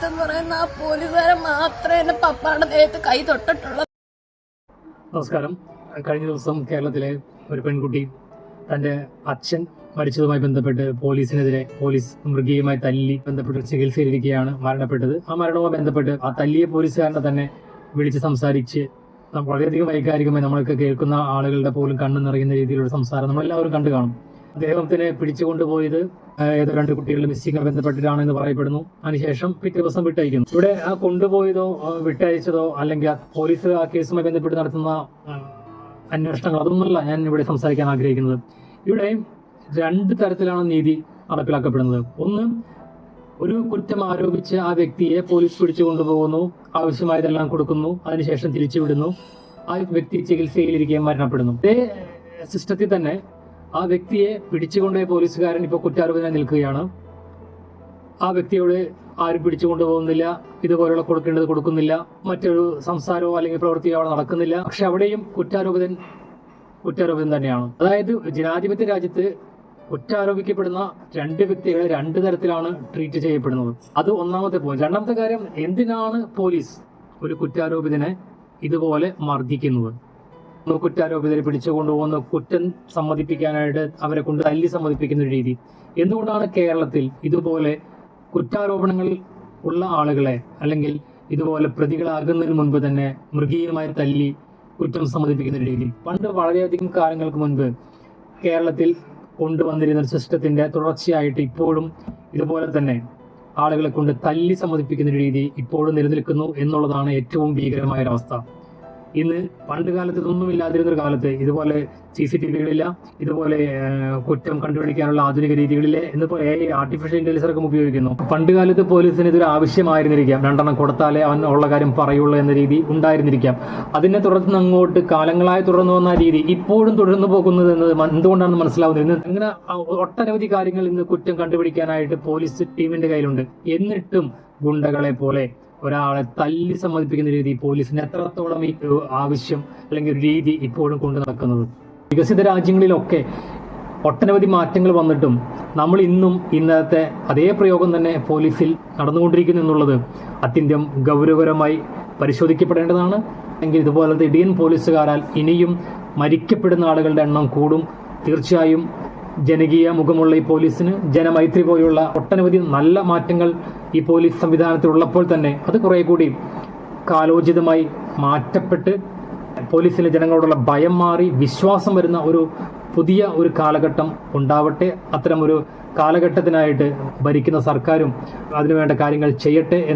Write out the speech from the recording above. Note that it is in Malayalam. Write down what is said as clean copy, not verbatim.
എന്ന് പറയുന്ന ആ പോലീസുകാരൻ മാത്രമേ എന്റെ പപ്പായുടെ ദേഹത്ത് കൈ തൊട്ടിട്ടുള്ളൂ. നമസ്കാരം. കഴിഞ്ഞ ദിവസം കേരളത്തിലെ ഒരു പെൺകുട്ടി തന്റെ അച്ഛൻ മരിച്ചതുമായി ബന്ധപ്പെട്ട് പോലീസ് മൃഗീയമായി തല്ലി ബന്ധപ്പെട്ട് ചികിത്സയിലിരിക്കുകയാണ് മരണപ്പെട്ടത്. ആ മരണവുമായി ബന്ധപ്പെട്ട് ആ തല്ലിയ പോലീസുകാരനെ തന്നെ വിളിച്ച് സംസാരിച്ച് വളരെയധികം വൈകാരികമായി നമ്മളൊക്കെ കേൾക്കുന്ന ആളുകളുടെ പോലും കണ്ണു നിറയുന്ന രീതിയിലുള്ള സംസാരം നമ്മളെല്ലാവരും കണ്ടു കാണും. അദ്ദേഹത്തിനെ പിടിച്ചുകൊണ്ടുപോയത് ഏതോ 2 കുട്ടികളുടെ മിസ്സിംഗ് ബന്ധപ്പെട്ടിട്ടാണെന്ന് പറയപ്പെടുന്നു. അതിനുശേഷം പിറ്റേ ദിവസം വിട്ടയക്കുന്നു. ഇവിടെ ആ കൊണ്ടുപോയതോ വിട്ടയച്ചതോ അല്ലെങ്കിൽ പോലീസ് ആ കേസുമായി ബന്ധപ്പെട്ട് നടത്തുന്ന അന്വേഷണങ്ങൾ അതൊന്നുമല്ല ഞാൻ ഇവിടെ സംസാരിക്കാൻ ആഗ്രഹിക്കുന്നത്. ഇവിടെ 2 തരത്തിലാണ് നീതി നടപ്പിലാക്കപ്പെടുന്നത്. ഒന്ന്, ഒരു കുറ്റം ആരോപിച്ച് ആ വ്യക്തിയെ പോലീസ് പിടിച്ചു കൊണ്ടുപോകുന്നു, ആവശ്യമായതെല്ലാം കൊടുക്കുന്നു, അതിനുശേഷം തിരിച്ചുവിടുന്നു, ആ വ്യക്തി ചികിത്സയിലിരിക്കുകയും മരണപ്പെടുന്നു. ഇതേ സിസ്റ്റത്തിൽ തന്നെ ആ വ്യക്തിയെ പിടിച്ചുകൊണ്ടുപോയ പോലീസുകാരൻ ഇപ്പോൾ കുറ്റാരോപിതനായി നിൽക്കുകയാണ്. ആ വ്യക്തിയോട് ആരും പിടിച്ചുകൊണ്ടുപോകുന്നില്ല, ഇതുപോലുള്ള കൊടുക്കേണ്ടത് കൊടുക്കുന്നില്ല, മറ്റൊരു സംസാരമോ അല്ലെങ്കിൽ പ്രവൃത്തിയോ അവിടെ നടക്കുന്നില്ല. പക്ഷെ അവിടെയും കുറ്റാരോപിതൻ തന്നെയാണ്. അതായത് ജനാധിപത്യ രാജ്യത്ത് കുറ്റാരോപിക്കപ്പെടുന്ന 2 വ്യക്തികളെ 2 തരത്തിലാണ് ട്രീറ്റ് ചെയ്യപ്പെടുന്നത്. അത് ഒന്നാമത്തെ പോയിന്റ്. രണ്ടാമത്തെ കാര്യം, എന്തിനാണ് പോലീസ് ഒരു കുറ്റാരോപിതനെ ഇതുപോലെ മർദ്ദിക്കുന്നത്? കുറ്റാരോപിതരെ പിടിച്ചുകൊണ്ടുപോകുന്ന കുറ്റം സമ്മതിപ്പിക്കാനായിട്ട് അവരെ കൊണ്ട് തല്ലി സമ്മതിപ്പിക്കുന്ന ഒരു രീതി. എന്തുകൊണ്ടാണ് കേരളത്തിൽ ഇതുപോലെ കുറ്റാരോപണങ്ങൾ ഉള്ള ആളുകളെ അല്ലെങ്കിൽ ഇതുപോലെ പ്രതികളാകുന്നതിന് മുൻപ് തന്നെ മൃഗീയമായി തല്ലി കുറ്റം സമ്മതിപ്പിക്കുന്ന ഒരു രീതി? പണ്ട് വളരെയധികം കാലങ്ങൾക്ക് മുൻപ് കേരളത്തിൽ കൊണ്ടുവന്നിരുന്ന സിസ്റ്റത്തിന്റെ തുടർച്ചയായിട്ട് ഇപ്പോഴും ഇതുപോലെ തന്നെ ആളുകളെ കൊണ്ട് തല്ലി സമ്മതിപ്പിക്കുന്ന ഒരു രീതി ഇപ്പോഴും നിലനിൽക്കുന്നു എന്നുള്ളതാണ് ഏറ്റവും ഭീകരമായ ഒരവസ്ഥ. ഇന്ന് പണ്ട് കാലത്ത് ഇതൊന്നുമില്ലാതിരുന്നൊരു കാലത്ത് ഇതുപോലെ CCTVകളില്ല, ഇതുപോലെ കുറ്റം കണ്ടുപിടിക്കാനുള്ള ആധുനിക രീതികളിലെ ഇന്നിപ്പോൾ ആർട്ടിഫിഷ്യൽ ഇന്റലിജൻസ് ഒക്കെ ഉപയോഗിക്കുന്നു. പണ്ട് കാലത്ത് പോലീസിന് ഇതൊരു ആവശ്യമായിരുന്നിരിക്കാം, 2 എണ്ണം കൊടുത്താലേ അവൻ ഉള്ള കാര്യം പറയുള്ളൂ എന്ന രീതി ഉണ്ടായിരുന്നിരിക്കാം. അതിനെ തുടർന്ന് അങ്ങോട്ട് കാലങ്ങളായി തുടർന്നു വന്ന രീതി ഇപ്പോഴും തുടർന്നു പോകുന്നത് എന്നത് എന്തുകൊണ്ടാണെന്ന് മനസ്സിലാവുന്നത്. ഇന്ന് അങ്ങനെ ഒട്ടനവധി കാര്യങ്ങൾ ഇന്ന് കുറ്റം കണ്ടുപിടിക്കാനായിട്ട് പോലീസ് ടീമിന്റെ കയ്യിലുണ്ട്. എന്നിട്ടും ഗുണ്ടകളെ പോലെ ഒരാളെ തല്ലി സമ്മതിപ്പിക്കുന്ന രീതി പോലീസിന് എത്രത്തോളം ഈ ആവശ്യം അല്ലെങ്കിൽ രീതി ഇപ്പോഴും കൊണ്ടു നടക്കുന്നത്? വികസിത രാജ്യങ്ങളിലൊക്കെ ഒട്ടനവധി മാറ്റങ്ങൾ വന്നിട്ടും നമ്മൾ ഇന്നും ഇന്നത്തെ അതേ പ്രയോഗം തന്നെ പോലീസിൽ നടന്നുകൊണ്ടിരിക്കുന്നു എന്നുള്ളത് അത്യന്തം ഗൗരവകരമായി പരിശോധിക്കപ്പെടേണ്ടതാണ്. അല്ലെങ്കിൽ ഇതുപോലത്തെ ഇടിയൻ പോലീസുകാരാൽ ഇനിയും മരിക്കപ്പെടുന്ന ആളുകളുടെ എണ്ണം കൂടും. തീർച്ചയായും ജനകീയ മുഖമുള്ള ഈ പോലീസിന് ജനമൈത്രി പോലുള്ള ഒട്ടനവധി നല്ല മാറ്റങ്ങൾ ഈ പോലീസ് സംവിധാനത്തിൽ ഉള്ളപ്പോൾ തന്നെ അത് കുറെ കൂടി കാലോചിതമായി മാറ്റപ്പെട്ട് പോലീസിലെ ജനങ്ങളോടുള്ള ഭയം മാറി വിശ്വാസം വരുന്ന ഒരു പുതിയ ഒരു കാലഘട്ടം ഉണ്ടാവട്ടെ. അത്തരം ഒരു കാലഘട്ടത്തിനായിട്ട് ഭരിക്കുന്ന സർക്കാരും അതിനുവേണ്ട കാര്യങ്ങൾ ചെയ്യട്ടെ.